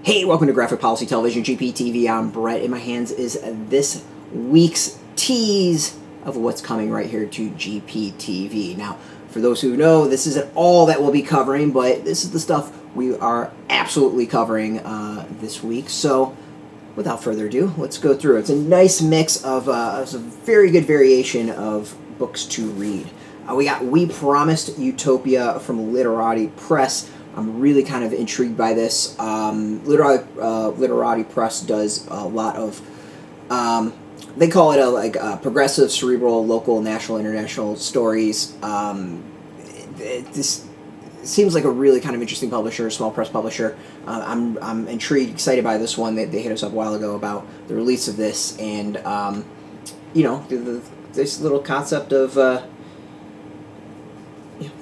Hey, welcome to Graphic Policy Television, GPTV. I'm Brett. In my hands is this week's tease of what's coming right here to GPTV. Now, for those who know, this isn't all that we'll be covering, but this is the stuff we are absolutely covering this week. So, without further ado, let's go through. It's a nice mix of it's a very good variation of books to read. We got We Promised Utopia from Literati Press. I'm really kind of intrigued by this. Literati Press does a lot of, they call it progressive, cerebral, local, national, international stories. This seems like a really kind of interesting publisher, small press publisher. I'm intrigued, excited by this one. They hit us up a while ago about the release of this, and you know, this little concept of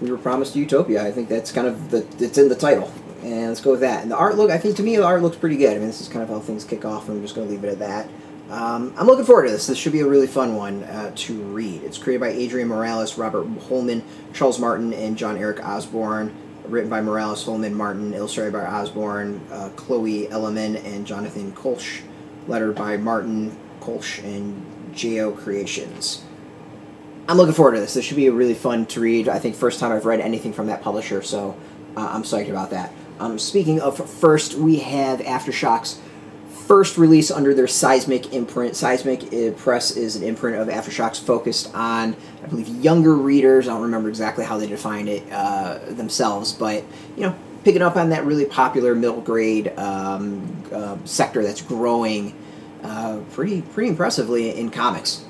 we were promised Utopia. I think that's kind of it's in the title, and let's go with that. And the art I think to me the art looks pretty good. I mean, this is kind of how things kick off, and I'm just going to leave it at that. I'm looking forward to this. This should be a really fun one to read. It's created by Adrian Morales, Robert Holman, Charles Martin, and John Eric Osborne. Written by Morales, Holman, Martin, illustrated by Osborne, Chloe Elliman, and Jonathan Kolsch. Lettered by Martin, Kolsch, and Geo Creations. I'm looking forward to this. This should be a really fun to read. I think first time I've read anything from that publisher, so I'm psyched about that. Speaking of first, we have Aftershocks' first release under their Seismic imprint. Seismic Press is an imprint of Aftershocks focused on, I believe, younger readers. I don't remember exactly how they defined it themselves, but, you know, picking up on that really popular middle grade sector that's growing pretty impressively in comics.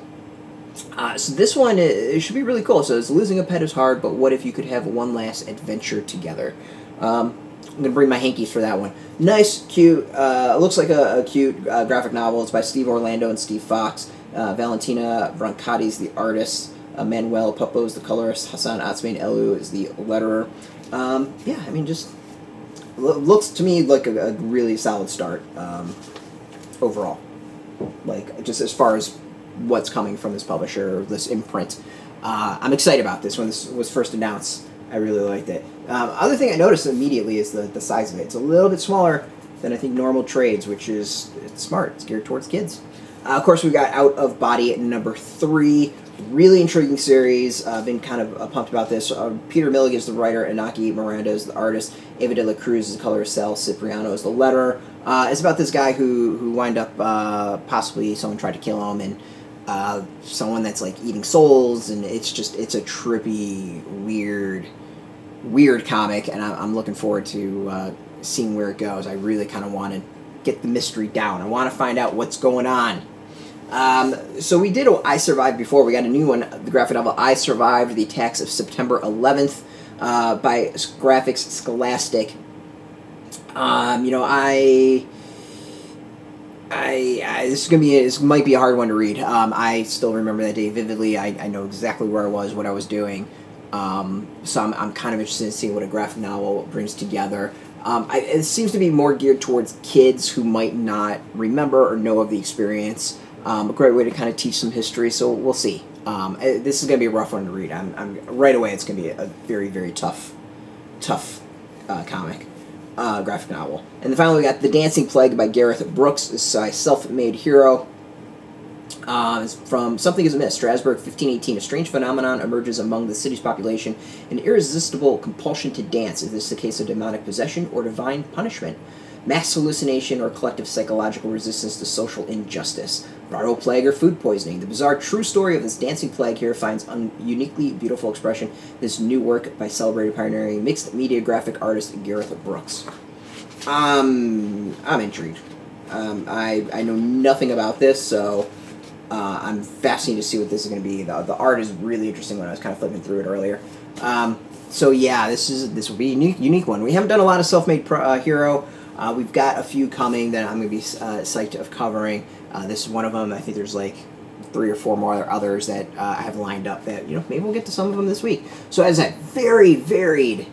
So this one, it should be really cool. So it's losing a pet is hard, but what if you could have one last adventure together? I'm going to bring my hankies for that one. Nice, cute, looks like a cute graphic novel. It's by Steve Orlando and Steve Fox. Valentina Brancati is the artist. Manuel Pupo is the colorist. Hassan Atsmain Elu is the letterer. Yeah, I mean, just looks to me like a really solid start overall. Like, just as far as what's coming from this publisher, this imprint. I'm excited about this. When this was first announced, I really liked it. Other thing I noticed immediately is the size of it. It's a little bit smaller than I think normal trades, which is it's smart. It's geared towards kids. Of course, we got Out of Body at number 3. Really intriguing series. I've been kind of pumped about this. Peter Milligan is the writer. Inaki Miranda is the artist. Ava de la Cruz is the colorist. Sal Cipriano is the letterer. It's about this guy who wind up possibly someone tried to kill him, and someone that's like eating souls, and it's a trippy, weird comic, and I'm looking forward to seeing where it goes. I really kind of want to get the mystery down. I want to find out what's going on. So we did I Survived before. We got a new one, the graphic novel I Survived: The Attacks of September 11th by Graphix Scholastic. You know, this might be a hard one to read. I still remember that day vividly. I know exactly where I was, what I was doing. So I'm kind of interested in seeing what a graphic novel brings together. It seems to be more geared towards kids who might not remember or know of the experience. A great way to kind of teach some history. So we'll see. This is going to be a rough one to read. I'm right away. It's going to be a very, very tough comic. Graphic novel. And then finally we got The Dancing Plague by Gareth Brooks. This is a self-made It's from Something is Amiss, Strasbourg, 1518. A strange phenomenon emerges among the city's population, an irresistible compulsion to dance. Is this a case of demonic possession or divine punishment? Mass hallucination or collective psychological resistance to social injustice? Viral plague or food poisoning? The bizarre true story of this dancing plague here finds uniquely beautiful expression in this new work by celebrated pioneering mixed media graphic artist Gareth Brooks. I'm intrigued. I know nothing about this, so I'm fascinated to see what this is going to be. The art is really interesting when I was kind of flipping through it earlier. So yeah, this will be a unique one. We haven't done a lot of self-made hero. We've got a few coming that I'm going to be psyched of covering. This is one of them. I think there's like 3 or 4 more others that I have lined up that, you know, maybe we'll get to some of them this week. So as I said, very varied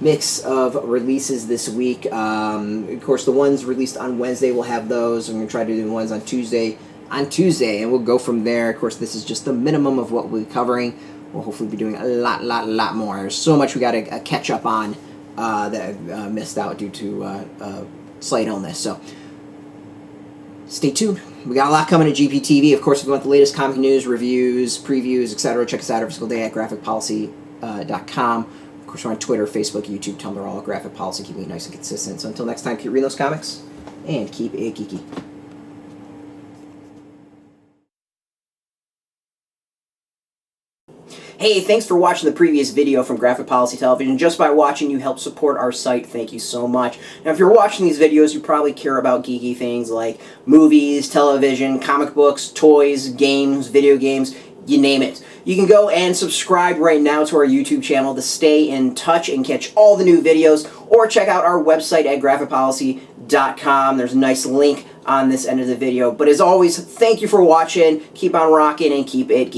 mix of releases this week. Of course, the ones released on Wednesday, we'll have those. I'm going to try to do the ones on Tuesday, and we'll go from there. Of course, this is just the minimum of what we'll be covering. We'll hopefully be doing a lot more. There's so much we got to catch up on that I missed out due to slight illness. So stay tuned. We got a lot coming at GPTV. Of course, if you want the latest comic news, reviews, previews, etc., check us out every single day at graphicpolicy.com. Of course, we're on Twitter, Facebook, YouTube, Tumblr, all at Graphic Policy, keeping it nice and consistent. So until next time, keep reading those comics, and keep it geeky. Hey, thanks for watching the previous video from Graphic Policy Television. Just by watching, you help support our site. Thank you so much. Now, if you're watching these videos, you probably care about geeky things like movies, television, comic books, toys, games, video games, you name it. You can go and subscribe right now to our YouTube channel to stay in touch and catch all the new videos, or check out our website at graphicpolicy.com. There's a nice link on this end of the video. But as always, thank you for watching. Keep on rocking and keep it geeky.